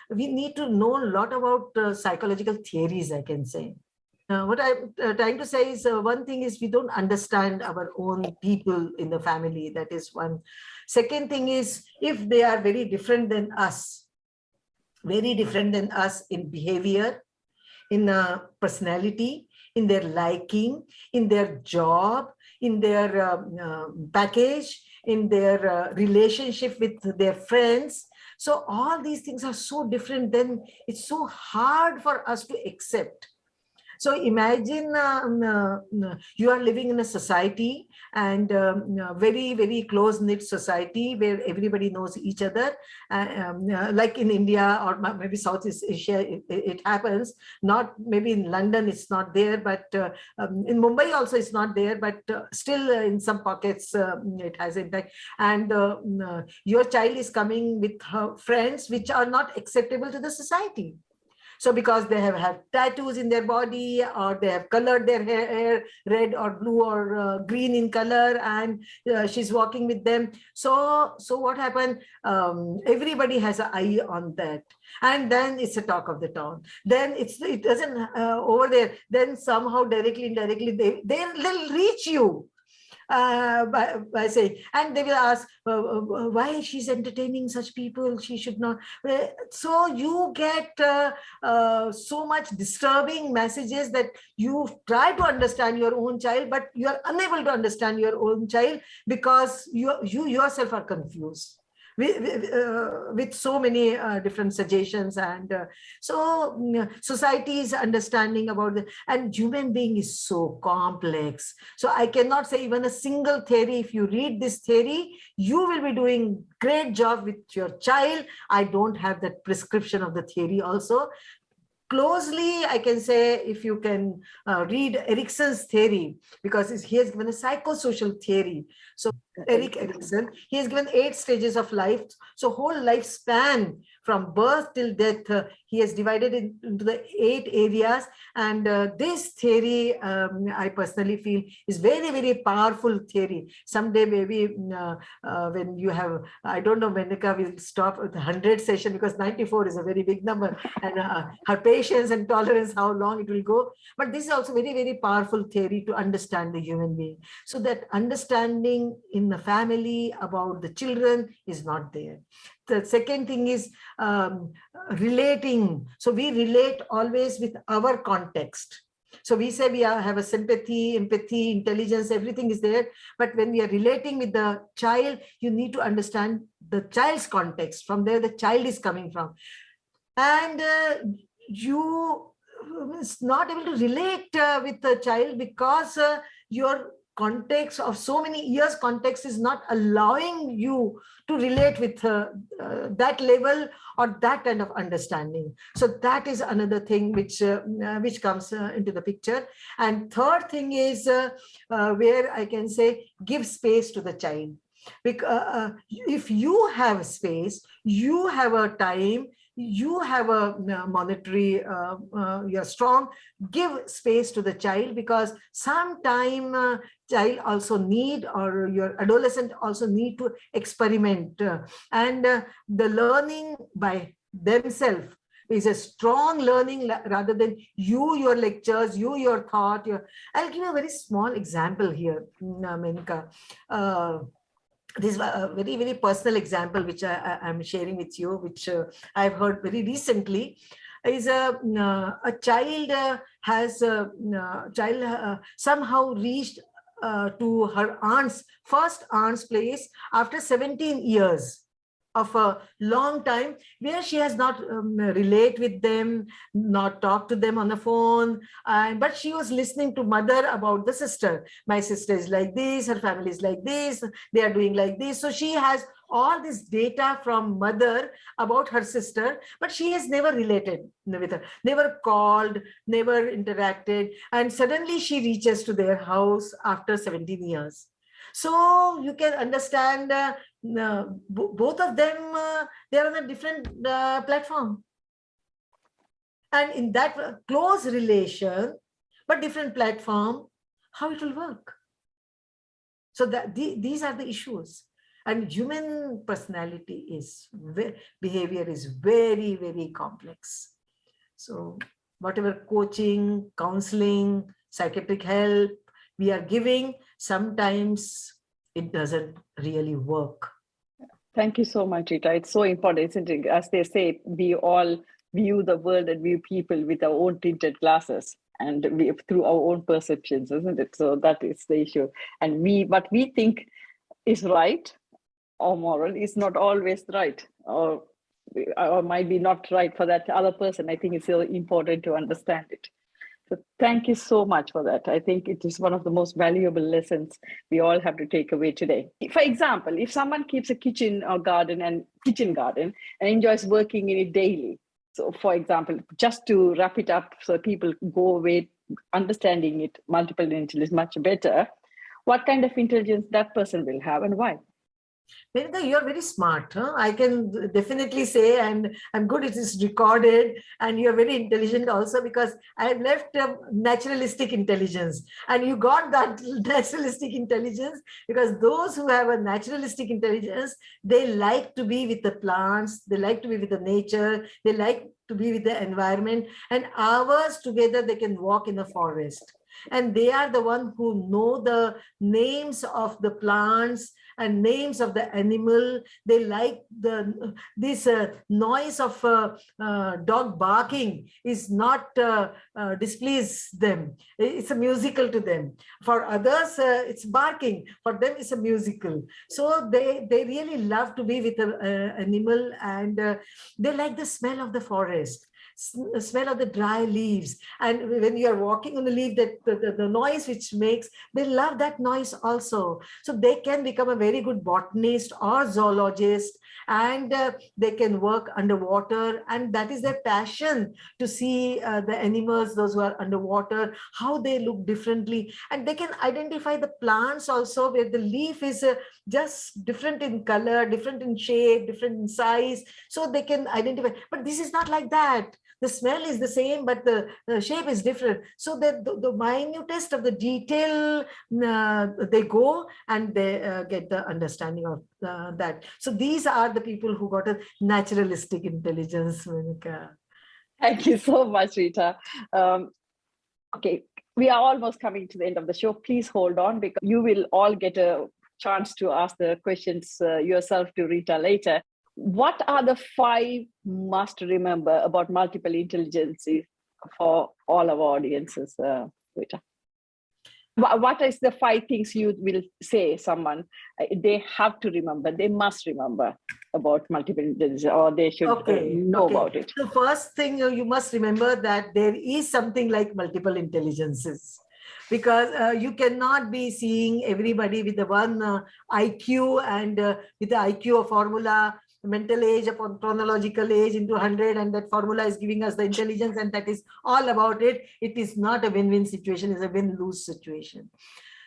we need to know a lot about psychological theories, I can say. What I'm trying to say is, one thing is we don't understand our own people in the family. That is one. Second thing is, if they are very different than us in behavior, in personality, in their liking, in their job, in their package, in their relationship with their friends. So all these things are so different, then it's so hard for us to accept. So imagine you are living in a society, and very, very close-knit society where everybody knows each other. Like in India or maybe Southeast Asia, it happens. Not maybe in London, it's not there, but in Mumbai also it's not there, but still in some pockets it has impact. And your child is coming with her friends which are not acceptable to the society. So because they have tattoos in their body, or they have colored their hair red or blue or green in color, and she's walking with them. So what happened? Everybody has an eye on that. And then it's a talk of the town. Then it doesn't over there. Then somehow directly, indirectly, they'll reach you. By saying, and they will ask why she's entertaining such people, she should not. So you get so much disturbing messages that you try to understand your own child, but you are unable to understand your own child because you yourself are confused with so many different suggestions. And society's understanding about and human being is so complex. So I cannot say even a single theory. If you read this theory, you will be doing great job with your child. I don't have that prescription of the theory also. Closely, I can say, if you can read Erikson's theory, because he has given a psychosocial theory. So Erik Erikson, he has given 8 stages of life. So whole lifespan from birth till death, he has divided it into the 8 areas. And this theory, I personally feel, is very, very powerful theory. Someday, maybe when you have, I don't know, Menaca will stop at the 100 session, because 94 is a very big number. And her patience and tolerance, how long it will go. But this is also very, very powerful theory to understand the human being. So that understanding in the family about the children is not there. The second thing is relating. So we relate always with our context. So we say we have a sympathy, empathy, intelligence, everything is there. But when we are relating with the child, you need to understand the child's context. From there, the child is coming from. And you is not able to relate with the child because your context of so many years context is not allowing you to relate with that level or that kind of understanding. So that is another thing which comes into the picture. And third thing is where I can say, give space to the child. Because if you have space, you have a time, you have a monetary, you're strong, give space to the child, because sometime child also need, or your adolescent also need to experiment. And the learning by themselves is a strong learning rather than your lectures, your thought. I'll give you a very small example here, Menaca. This is a very, very personal example which I'm sharing with you, which I've heard very recently. Is a child somehow reached to her first aunt's place after 17 years. of a long time where she has not relate with them, not talk to them on the phone, but she was listening to mother about the sister. My sister is like this, her family is like this, they are doing like this. So she has all this data from mother about her sister, but she has never related with her, never called, never interacted. And suddenly she reaches to their house after 17 years. So you can understand both of them, they are on a different platform. And in that close relation, but different platform, how it will work? So that these are the issues. And human personality is, behavior is very, very complex. So whatever coaching, counseling, psychiatric help we are giving, sometimes it doesn't really work. Thank you so much, Rita. It's so important, isn't it? As they say, we all view the world and view people with our own tinted glasses and through our own perceptions, isn't it? So that is the issue. And what we think is right or moral is not always right, or might be not right for that other person. I think it's so important to understand it. So thank you so much for that. I think it is one of the most valuable lessons we all have to take away today. For example, if someone keeps a kitchen garden and enjoys working in it daily. So for example, just to wrap it up so people go away understanding it, multiple intelligence much better, what kind of intelligence that person will have and why? Menaca, you're very smart. Huh? I can definitely say, and I'm good it is recorded, and you're very intelligent also, because I've left naturalistic intelligence, and you got that naturalistic intelligence because those who have a naturalistic intelligence, they like to be with the plants, they like to be with the nature, they like to be with the environment, and hours together they can walk in the forest. And they are the one who know the names of the plants and names of the animal. They like this noise of dog barking is not displease them. It's a musical to them. For others, it's barking. For them, it's a musical. So they really love to be with an animal, and they like the smell of the forest, smell of the dry leaves. And when you are walking on the leaf, that the noise which makes, they love that noise also. So they can become a very good botanist or zoologist, and they can work underwater, and that is their passion, to see the animals, those who are underwater, how they look differently. And they can identify the plants also, where the leaf is just different in color, different in shape, different in size. So they can identify, but this is not like that. The smell is the same, but the shape is different. So the minutest of the detail, they go and they get the understanding of that. So these are the people who got a naturalistic intelligence, Menaca. Thank you so much, Rita. Okay, we are almost coming to the end of the show. Please hold on, because you will all get a chance to ask the questions yourself to Rita later. What are the 5 must remember about multiple intelligences for all our audiences, Rita? What is the 5 things you will say someone they have to remember, they must remember about multiple intelligence, or they should know about it? The first thing you must remember, that there is something like multiple intelligences, because you cannot be seeing everybody with the one IQ, and with the IQ of formula, mental age upon chronological age into 100, and that formula is giving us the intelligence, and that is all about it. It is not a win-win situation, it's a win-lose situation.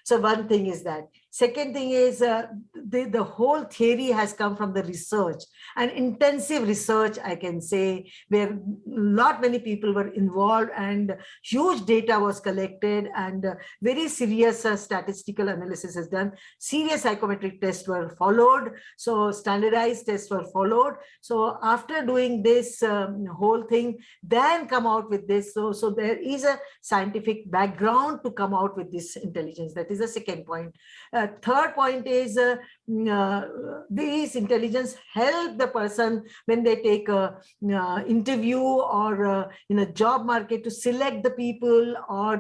So one thing is that. Second thing is the whole theory has come from the research, and intensive research, I can say, where not many people were involved, and huge data was collected, and very serious statistical analysis is done. Serious psychometric tests were followed. So standardized tests were followed. So after doing this whole thing, then come out with this. So there is a scientific background to come out with this intelligence. That is the second point. Third point is these intelligence help the person when they take a interview or in a job market to select the people, or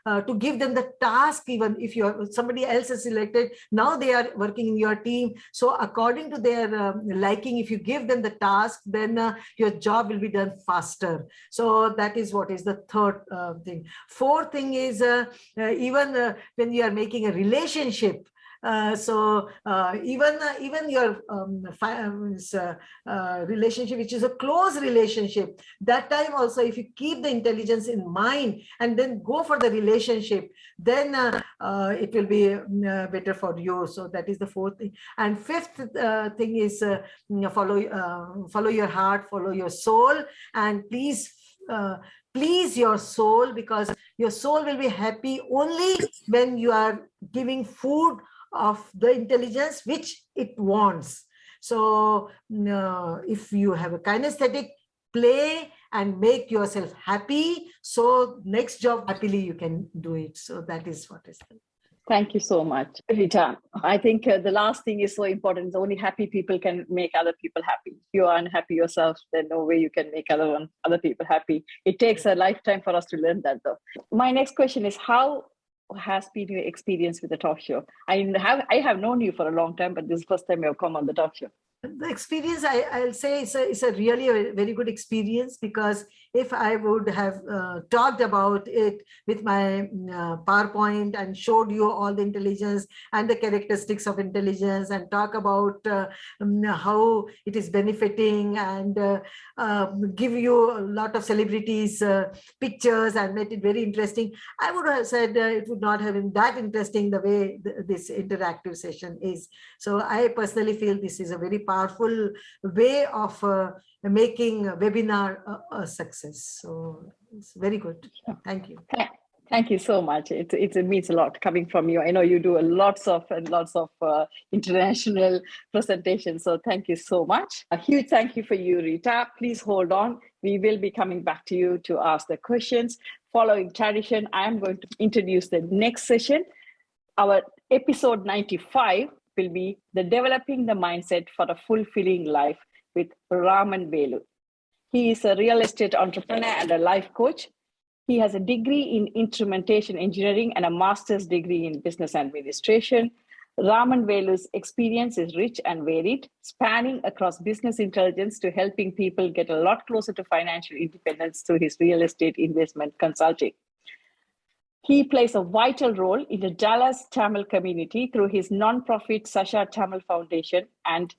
to give them the task. Even if somebody else is selected, now they are working in your team. So according to their liking, if you give them the task, then your job will be done faster. So that is what is the third thing. Fourth thing is even when you are making a relationship, even your relationship, which is a close relationship, that time also, if you keep the intelligence in mind and then go for the relationship, then it will be better for you. So that is the fourth thing. And fifth thing is follow your heart, follow your soul, and please please your soul, because your soul will be happy only when you are giving food of the intelligence which it wants. So if you have a kinesthetic, play and make yourself happy, so next job happily you can do it. So that is what is the... Thank you so much, Rita. I think the last thing is so important. Only happy people can make other people happy. If you are unhappy yourself, then no way you can make other people happy. It takes a lifetime for us to learn that, though. My next question is, how has been your experience with the talk show? I have known you for a long time, but this is the first time you have come on the talk show. The experience, I'll say, it's a really a very good experience, because if I would have talked about it with my PowerPoint and showed you all the intelligence and the characteristics of intelligence, and talk about how it is benefiting, and give you a lot of celebrities pictures and made it very interesting, I would have said it would not have been that interesting the way this interactive session is. So I personally feel this is a very powerful way of making a webinar a success. So it's very good. Thank you. Thank you so much. It means a lot coming from you. I know you do lots of international presentations. So thank you so much. A huge thank you for you, Rita. Please hold on. We will be coming back to you to ask the questions. Following tradition, I am going to introduce the next session. Our episode 95 will be the Developing the Mindset for a Fulfilling Life with Raman Velu. He is a real estate entrepreneur and a life coach. He has a degree in instrumentation engineering and a master's degree in business administration. Raman Velu's experience is rich and varied, spanning across business intelligence to helping people get a lot closer to financial independence through his real estate investment consulting. He plays a vital role in the Dallas Tamil community through his nonprofit Sasha Tamil Foundation and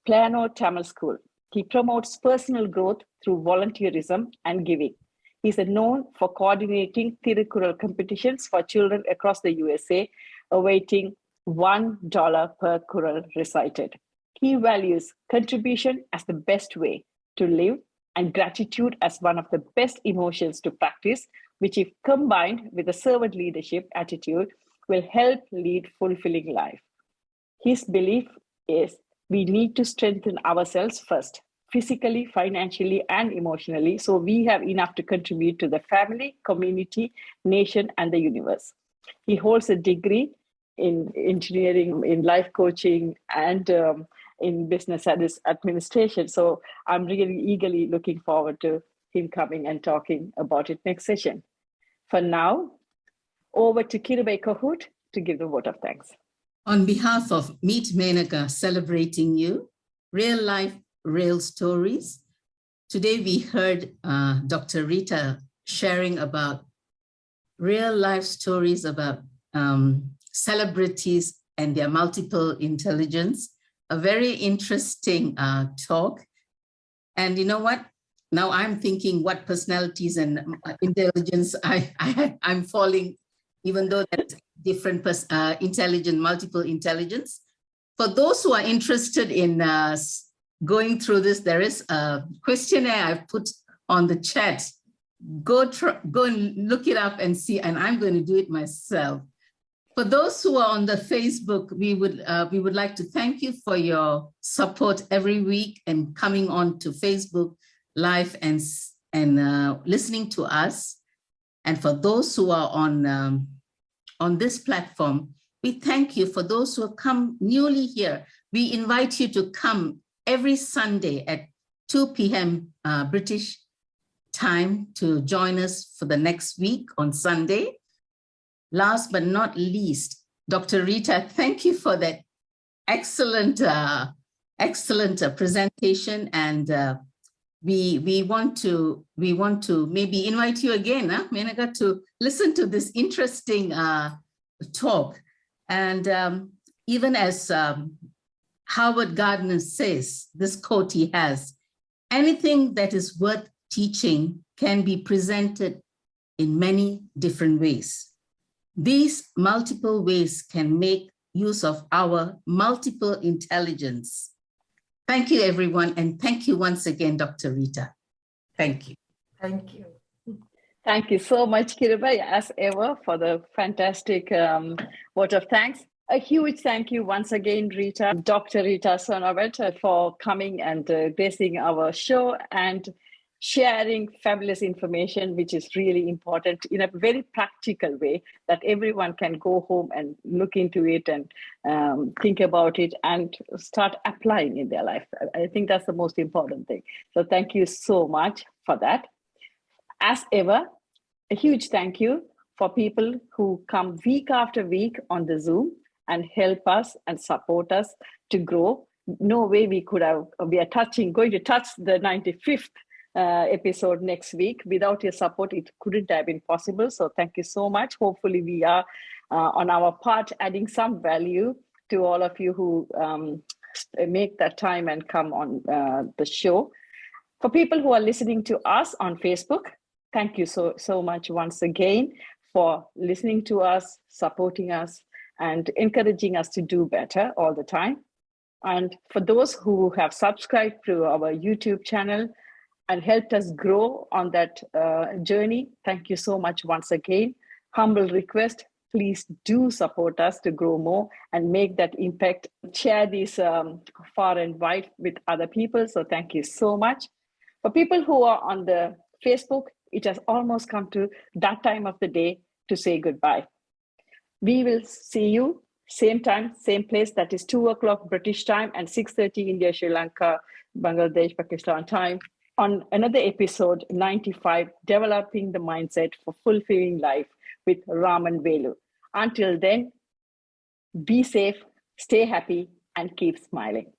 Plano Tamil School. He promotes personal growth through volunteerism and giving. He's known for coordinating Thirukural competitions for children across the USA, awaiting $1 per Kural recited. He values contribution as the best way to live and gratitude as one of the best emotions to practice, which, if combined with a servant leadership attitude, will help lead fulfilling life. His belief is we need to strengthen ourselves first, physically, financially, and emotionally, so we have enough to contribute to the family, community, nation, and the universe. He holds a degree in engineering, in life coaching, and in business administration. So I'm really eagerly looking forward to him coming and talking about it next session. For now, over to Kirubai Kahoot to give the vote of thanks. On behalf of MeetMenaca, celebrating you, real life, real stories. Today we heard Dr. Rita sharing about real life stories about celebrities and their multiple intelligence. A very interesting talk. And you know what? Now I'm thinking what personalities and intelligence I'm falling, even though that's different multiple intelligence. For those who are interested in going through this, there is a questionnaire I've put on the chat. Go and look it up and see, and I'm going to do it myself. For those who are on the Facebook, we would like to thank you for your support every week and coming on to Facebook Live and listening to us. And for those who are on this platform, we thank you for those who have come newly here. We invite you to come every Sunday at 2 p.m. British time to join us for the next week on Sunday. Last but not least, Dr. Rita, thank you for that excellent presentation, and we want to maybe invite you again, Menaca, to listen to this interesting talk. And even as Howard Gardner says, this quote he has, anything that is worth teaching can be presented in many different ways. These multiple ways can make use of our multiple intelligence. Thank you, everyone, and thank you once again, Dr. Rita. Thank you. Thank you. Thank you so much, Kirubai, as ever, for the fantastic vote of thanks. A huge thank you once again, Rita, Dr. Rita Sonawat, for coming and gracing our show and sharing fabulous information, which is really important in a very practical way that everyone can go home and look into it and think about it and start applying in their life. I think that's the most important thing. So thank you so much for that. As ever, a huge thank you for people who come week after week on the Zoom and help us and support us to grow. No way we could have, we are going to touch the 95th episode next week. Without your support, it couldn't have been possible. So thank you so much. Hopefully we are on our part adding some value to all of you who make that time and come on the show. For people who are listening to us on Facebook, thank you so much once again for listening to us, supporting us, and encouraging us to do better all the time. And for those who have subscribed to our YouTube channel and helped us grow on that journey, thank you so much once again. Humble request, please do support us to grow more and make that impact. Share this far and wide with other people. So thank you so much. For people who are on the Facebook, it has almost come to that time of the day to say goodbye. We will see you same time, same place. That is 2 o'clock British time and 6:30 India, Sri Lanka, Bangladesh, Pakistan time on another episode 95, Developing the Mindset for Fulfilling Life with Raman Velu. Until then, be safe, stay happy, and keep smiling.